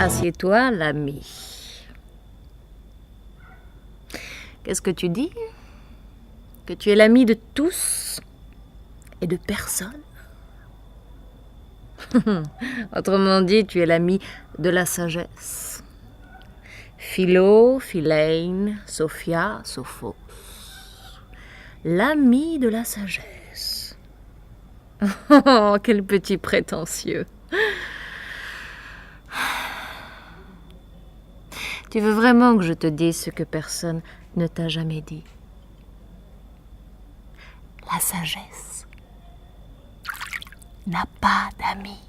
Assieds-toi, l'ami. Qu'est-ce que tu dis? Que tu es l'ami de tous et de personne? Autrement dit, tu es l'ami de la sagesse. Philo, Phileine, Sophia, Sophos. L'ami de la sagesse. Oh, quel petit prétentieux. Tu veux vraiment que je te dise ce que personne ne t'a jamais dit? La sagesse n'a pas d'amis.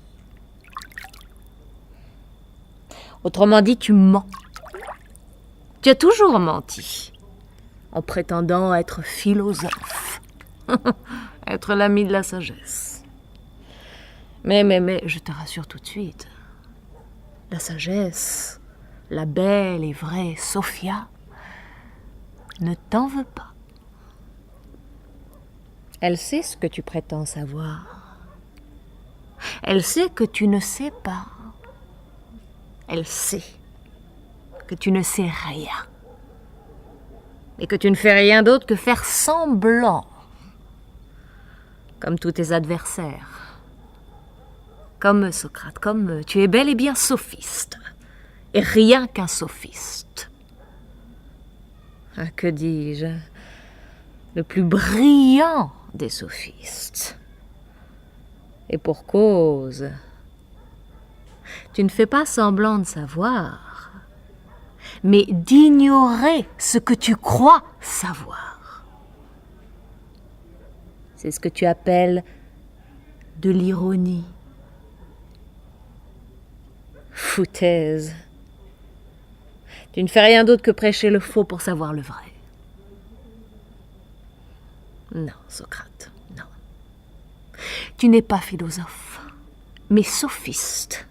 Autrement dit, tu mens. Tu as toujours menti, en prétendant être philosophe, être l'ami de la sagesse. Mais, je te rassure tout de suite, la sagesse, la belle et vraie Sophia, ne t'en veut pas. Elle sait ce que tu prétends savoir. Elle sait que tu ne sais pas. Elle sait que tu ne sais rien. Et que tu ne fais rien d'autre que faire semblant. Comme tous tes adversaires. Comme Socrate, comme tu es bel et bien sophiste. Et rien qu'un sophiste. Ah, que dis-je? Le plus brillant des sophistes. Et pour cause. Tu ne fais pas semblant de savoir, mais d'ignorer ce que tu crois savoir. C'est ce que tu appelles de l'ironie. Foutaise. Tu ne fais rien d'autre que prêcher le faux pour savoir le vrai. Non, Socrate, non. Tu n'es pas philosophe, mais sophiste.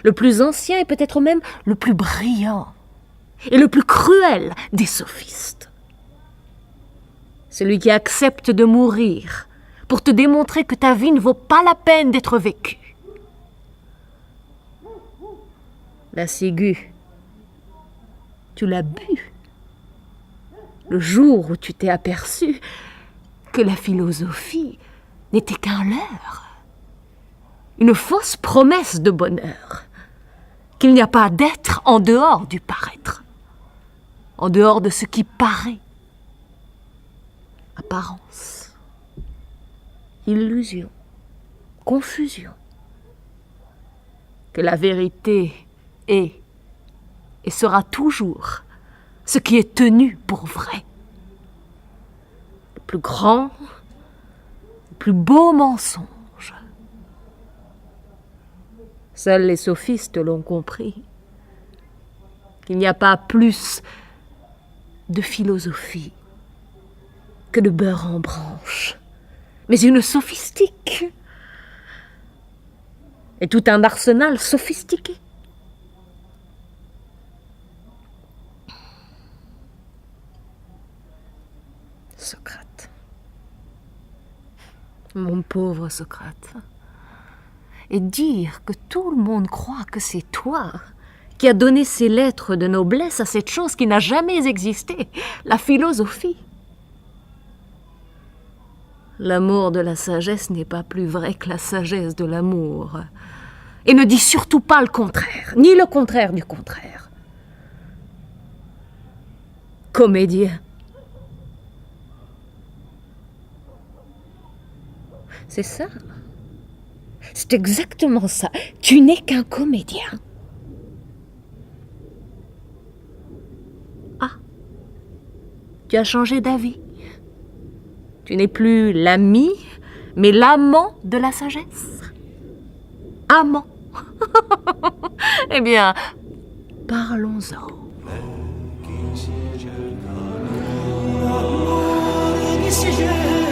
Le plus ancien et peut-être même le plus brillant et le plus cruel des sophistes. Celui qui accepte de mourir pour te démontrer que ta vie ne vaut pas la peine d'être vécue. La ciguë, tu l'as bu le jour où tu t'es aperçu que la philosophie n'était qu'un leurre. Une fausse promesse de bonheur, qu'il n'y a pas d'être en dehors du paraître, en dehors de ce qui paraît. Apparence, illusion, confusion. Que la vérité est et sera toujours ce qui est tenu pour vrai. Le plus grand, le plus beau mensonge. Seuls les sophistes l'ont compris, qu'il n'y a pas plus de philosophie que de beurre en branche, mais une sophistique, et tout un arsenal sophistiqué. Socrate, mon pauvre Socrate. Et dire que tout le monde croit que c'est toi qui a donné ses lettres de noblesse à cette chose qui n'a jamais existé, la philosophie. L'amour de la sagesse n'est pas plus vrai que la sagesse de l'amour. Et ne dis surtout pas le contraire, ni le contraire du contraire. Comédien. C'est ça. C'est exactement ça. Tu n'es qu'un comédien. Ah, tu as changé d'avis. Tu n'es plus l'ami, mais l'amant de la sagesse. Amant. Eh bien, parlons-en. Qui